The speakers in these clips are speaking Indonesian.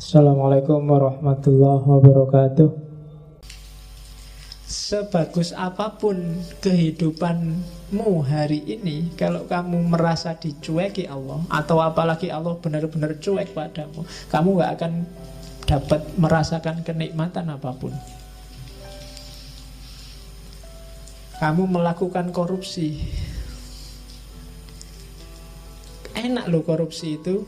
Assalamualaikum warahmatullahi wabarakatuh. Sebagus apapun kehidupanmu hari ini, kalau kamu merasa dicueki Allah, atau apalagi Allah benar-benar cuek padamu, kamu gak akan dapat merasakan kenikmatan apapun. Kamu melakukan korupsi, enak loh korupsi itu.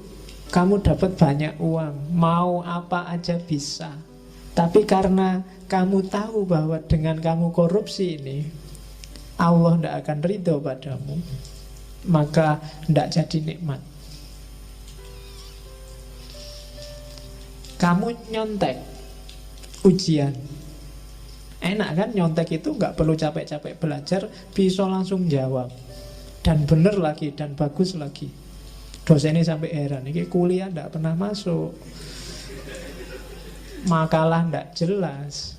Kamu dapat banyak uang, mau apa aja bisa. Tapi karena kamu tahu bahwa dengan kamu korupsi ini Allah tidak akan ridho padamu, maka tidak jadi nikmat. Kamu nyontek ujian, enak kan? Nyontek itu nggak perlu capek-capek belajar, bisa langsung jawab. Dan bener lagi, dan bagus lagi. Dosennya sampai heran, ini kuliah tidak pernah masuk, makalah tidak jelas,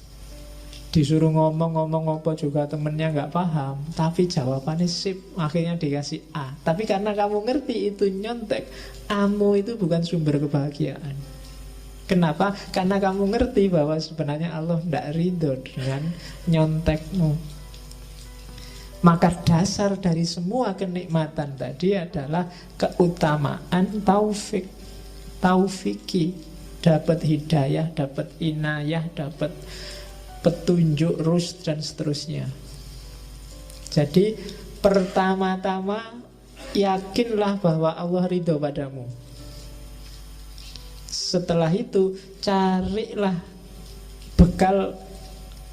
disuruh ngomong-ngomong apa juga temennya nggak paham, tapi jawabannya sip, akhirnya dikasih A. Tapi karena kamu ngerti itu nyontek, A-mu itu bukan sumber kebahagiaan. Kenapa? Karena kamu ngerti bahwa sebenarnya Allah tidak ridho dengan nyontekmu. Maka dasar dari semua kenikmatan tadi adalah keutamaan taufik, taufiki, dapat hidayah, dapat inayah, dapat petunjuk, rusyd dan seterusnya. Jadi pertama-tama yakinlah bahwa Allah ridho padamu. Setelah itu carilah bekal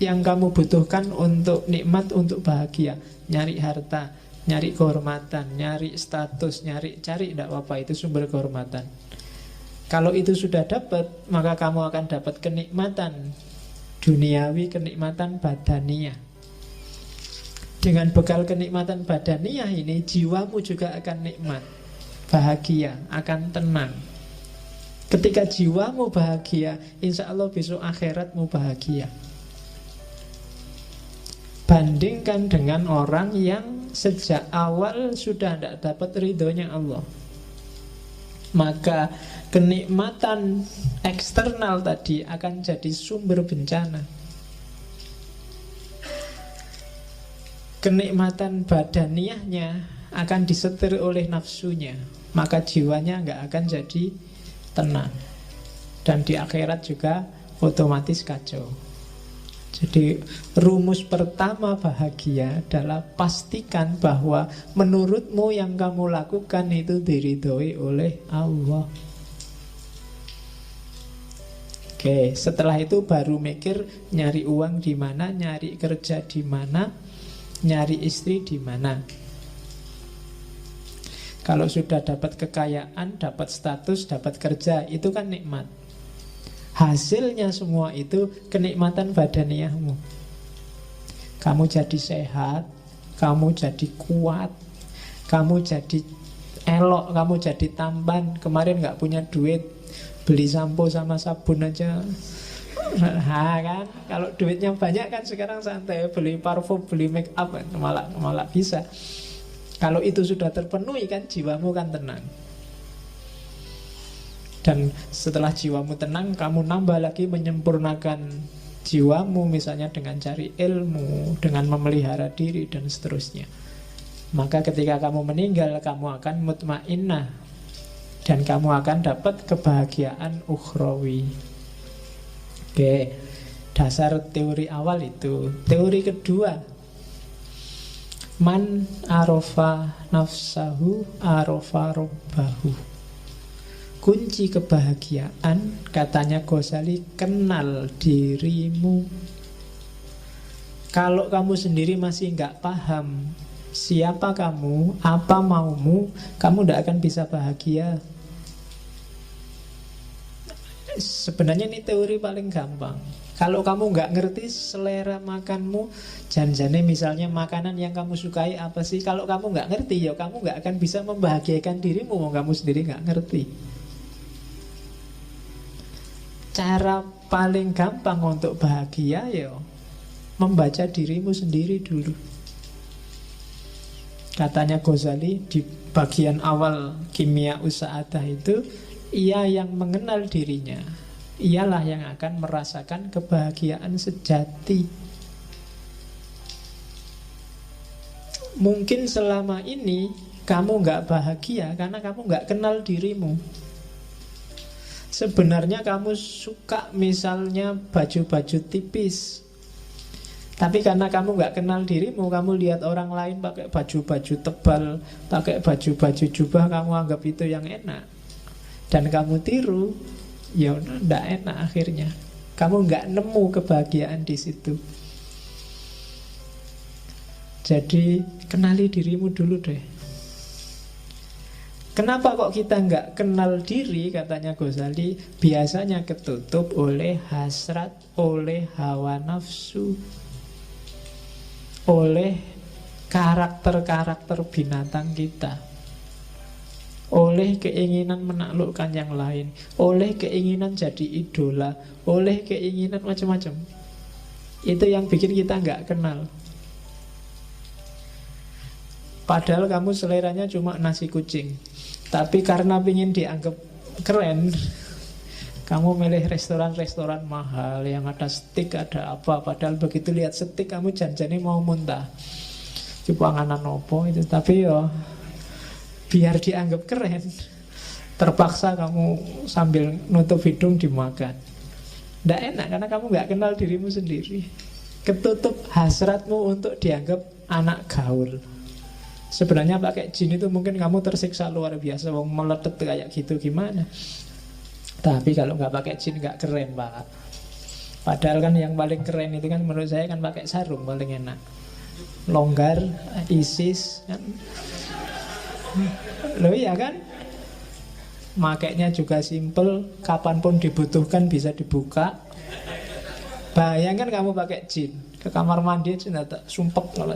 yang kamu butuhkan untuk nikmat, untuk bahagia. Nyari harta, nyari kehormatan, nyari status, cari tidak apa-apa, itu sumber kehormatan. Kalau itu sudah dapat, maka kamu akan dapat kenikmatan duniawi, kenikmatan badaniyah. Dengan bekal kenikmatan badaniyah ini, jiwamu juga akan nikmat, bahagia, akan tenang. Ketika jiwamu bahagia, insya Allah besok akhiratmu bahagia. Bandingkan dengan orang yang sejak awal sudah tidak dapat ridhonya Allah, maka kenikmatan eksternal tadi akan jadi sumber bencana. Kenikmatan badaniyahnya akan disetir oleh nafsunya, maka jiwanya nggak akan jadi tenang. Dan di akhirat juga otomatis kacau. Jadi rumus pertama bahagia adalah pastikan bahwa menurutmu yang kamu lakukan itu diridhoi oleh Allah. Oke, setelah itu baru mikir nyari uang di mana, nyari kerja di mana, nyari istri di mana. Kalau sudah dapat kekayaan, dapat status, dapat kerja, itu kan nikmat. Hasilnya semua itu kenikmatan badaniyahmu. Kamu jadi sehat, kamu jadi kuat, kamu jadi elok, kamu jadi tampan. Kemarin gak punya duit, beli sampo sama sabun aja. Nah kan, kalau duitnya banyak kan sekarang santai, beli parfum, beli make up, malah bisa. Kalau itu sudah terpenuhi kan jiwamu kan tenang. Dan setelah jiwamu tenang, kamu nambah lagi menyempurnakan jiwamu, misalnya dengan cari ilmu, dengan memelihara diri dan seterusnya. Maka ketika kamu meninggal, kamu akan mutmainnah dan kamu akan dapat kebahagiaan ukhrawi. Oke, dasar teori awal itu. Teori kedua, man arofa nafsahu arofa robbahu. Kunci kebahagiaan, katanya Ghazali, kenal dirimu. Kalau kamu sendiri masih nggak paham siapa kamu, apa maumu, kamu tidak akan bisa bahagia. Sebenarnya ini teori paling gampang. Kalau kamu nggak ngerti selera makanmu, janjane misalnya makanan yang kamu sukai apa sih, kalau kamu nggak ngerti, ya kamu nggak akan bisa membahagiakan dirimu, kamu sendiri nggak ngerti. Cara paling gampang untuk bahagia ya membaca dirimu sendiri dulu. Katanya Ghazali di bagian awal Kimia Usa'adah itu, ia yang mengenal dirinya ialah yang akan merasakan kebahagiaan sejati. Mungkin selama ini kamu nggak bahagia karena kamu nggak kenal dirimu. Sebenarnya kamu suka misalnya baju-baju tipis, tapi karena kamu nggak kenal dirimu, kamu lihat orang lain pakai baju-baju tebal, pakai baju-baju jubah, kamu anggap itu yang enak, dan kamu tiru, ya udah nggak enak akhirnya. Kamu nggak nemu kebahagiaan di situ. Jadi kenali dirimu dulu deh. Kenapa kok kita nggak kenal diri, katanya Ghazali, biasanya ketutup oleh hasrat, oleh hawa nafsu, oleh karakter-karakter binatang kita, oleh keinginan menaklukkan yang lain, oleh keinginan jadi idola, oleh keinginan macam-macam. Itu yang bikin kita nggak kenal. Padahal kamu seleranya cuma nasi kucing, tapi karena ingin dianggap keren, kamu milih restoran-restoran mahal yang ada steak, ada apa. Padahal begitu lihat steak kamu janjane mau muntah. Coba nganan opo itu. Tapi yo biar dianggap keren, terpaksa kamu sambil nutup hidung dimakan. Nggak enak karena kamu nggak kenal dirimu sendiri. Ketutup hasratmu untuk dianggap anak gaul. Sebenarnya pakai jin itu mungkin kamu tersiksa luar biasa, wong meletet kayak gitu gimana. Tapi kalau nggak pakai jin nggak keren, Pak. Padahal kan yang paling keren itu kan menurut saya kan pakai sarung paling enak. Longgar, ISIS kan. Loh iya kan? Makainya juga simple, kapanpun dibutuhkan bisa dibuka. Bayangkan kamu pakai jin ke kamar mandi aja tak sumpek kalau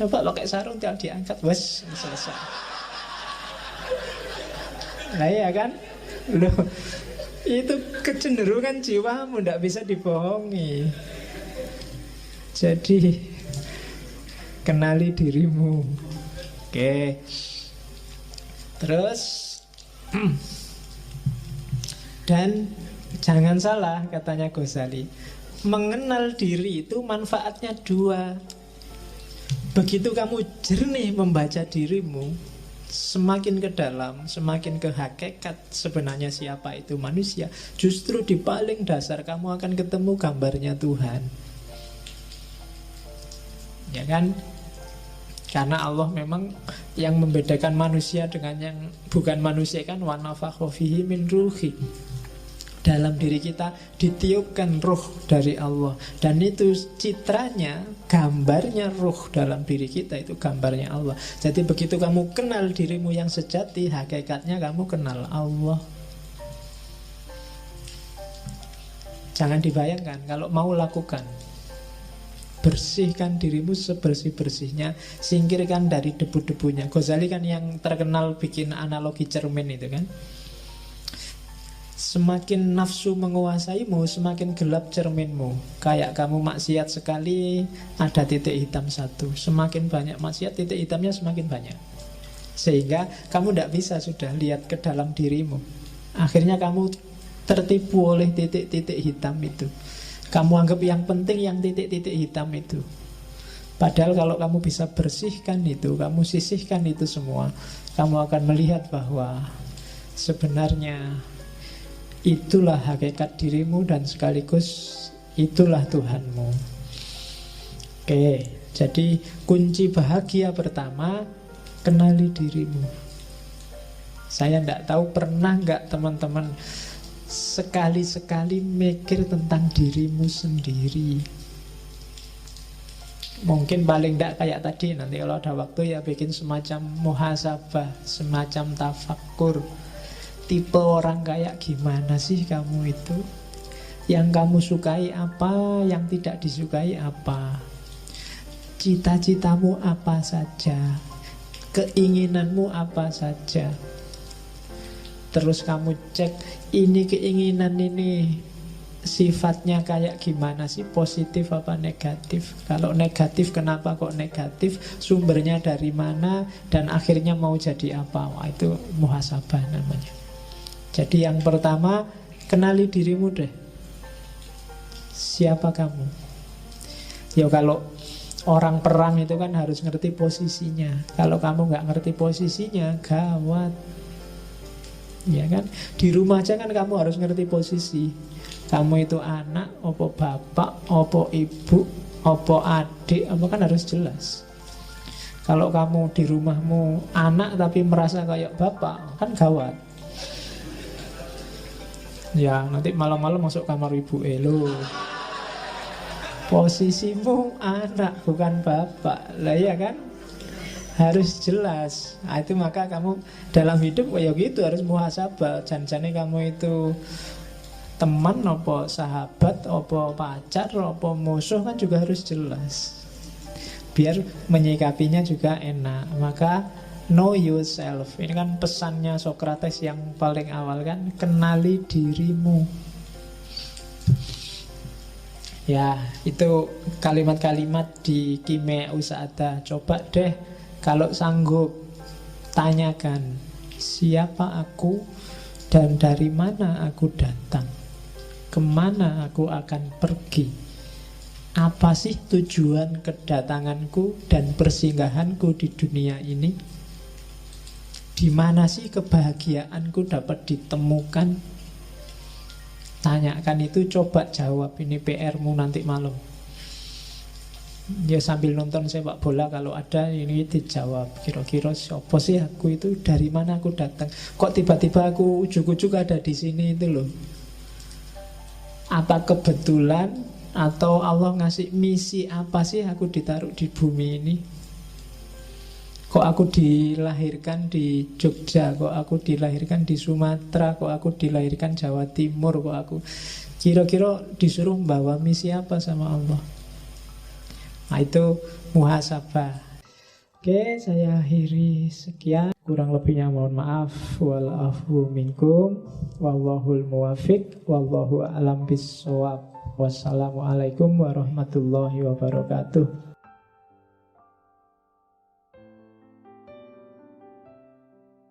coba pakai sarung tinggal diangkat, wes selesai. Nah iya kan? Loh, itu kecenderungan jiwamu, tidak bisa dibohongi. Jadi kenali dirimu. Oke. Terus dan jangan salah, katanya Ghazali, mengenal diri itu manfaatnya dua. Begitu kamu jernih membaca dirimu, semakin ke dalam, semakin ke hakikat sebenarnya siapa itu manusia, justru di paling dasar kamu akan ketemu gambarnya Tuhan. Ya kan? Karena Allah memang yang membedakan manusia dengan yang bukan manusia kan, wa nafakha fihi min ruhi. Dalam diri kita ditiupkan ruh dari Allah. Dan itu citranya, gambarnya ruh dalam diri kita, itu gambarnya Allah. Jadi begitu kamu kenal dirimu yang sejati, hakikatnya kamu kenal Allah. Jangan dibayangkan, kalau mau lakukan, bersihkan dirimu sebersih-bersihnya, singkirkan dari debu-debunya. Ghazali kan yang terkenal bikin analogi cermin itu kan. Semakin nafsu menguasaimu, semakin gelap cerminmu. Kayak kamu maksiat sekali, ada titik hitam satu. Semakin banyak maksiat, titik hitamnya semakin banyak. Sehingga kamu tidak bisa sudah lihat ke dalam dirimu. Akhirnya kamu tertipu oleh titik-titik hitam itu. Kamu anggap yang penting yang titik-titik hitam itu. Padahal kalau kamu bisa bersihkan itu, kamu sisihkan itu semua, kamu akan melihat bahwa sebenarnya itulah hakikat dirimu dan sekaligus itulah Tuhanmu. Oke, jadi kunci bahagia pertama, kenali dirimu. Saya tidak tahu pernah nggak teman-teman sekali-sekali mikir tentang dirimu sendiri. Mungkin paling tidak kayak tadi, nanti kalau ada waktu ya bikin semacam muhasabah, semacam tafakkur. Tipe orang kayak gimana sih kamu itu? Yang kamu sukai apa, yang tidak disukai apa? Cita-citamu apa saja? Keinginanmu apa saja? Terus kamu cek, ini keinginan ini sifatnya kayak gimana sih? Positif apa negatif? Kalau negatif, kenapa kok negatif? Sumbernya dari mana? Dan akhirnya mau jadi apa? Wah, itu muhasabah namanya. Jadi yang pertama, Kenali dirimu deh. Siapa kamu? Ya kalau orang perang itu kan harus ngerti posisinya. Kalau kamu nggak ngerti posisinya, gawat. Ya kan? Di rumah aja kan kamu harus ngerti posisi. Kamu itu anak, opo bapak, opo ibu, opo adik, apa kan harus jelas. Kalau kamu di rumahmu anak tapi merasa kayak bapak, kan gawat. Ya nanti malam-malam masuk kamar ibu, lo posisimu anak bukan bapak. Lah ya kan? Harus jelas. Nah, itu maka kamu dalam hidup kayak gitu harus muhasabah. Jangan-jangan kamu itu teman, apa sahabat, apa pacar, apa musuh kan juga harus jelas. Biar menyikapinya juga enak. Maka know yourself. Ini kan pesannya Socrates yang paling awal kan, kenali dirimu. Ya, itu kalimat-kalimat di Kimea Usada. Coba deh kalau sanggup tanyakan, siapa aku dan dari mana aku datang? Kemana aku akan pergi? Apa sih tujuan kedatanganku dan persinggahanku di dunia ini? Di mana sih kebahagiaanku dapat ditemukan? Tanyakan itu, coba jawab. Ini PR-mu nanti malam. Ya sambil nonton sepak bola kalau ada, ini dijawab. Kira-kira siapa sih aku itu, dari mana aku datang? Kok tiba-tiba aku ujuk-ujuk ada di sini itu loh. Apa kebetulan atau Allah ngasih misi apa sih aku ditaruh di bumi ini? Kok aku dilahirkan di Jogja? Kok aku dilahirkan di Sumatera? Kok aku dilahirkan Jawa Timur? Kok aku kira-kira disuruh membawa misi apa sama Allah? Nah itu muhasabah. Oke, saya akhiri sekian. Kurang lebihnya mohon maaf. Wal-afu minkum. Wallahul muwafiq. Wallahu a'lam bissawab. Wassalamualaikum warahmatullahi wabarakatuh.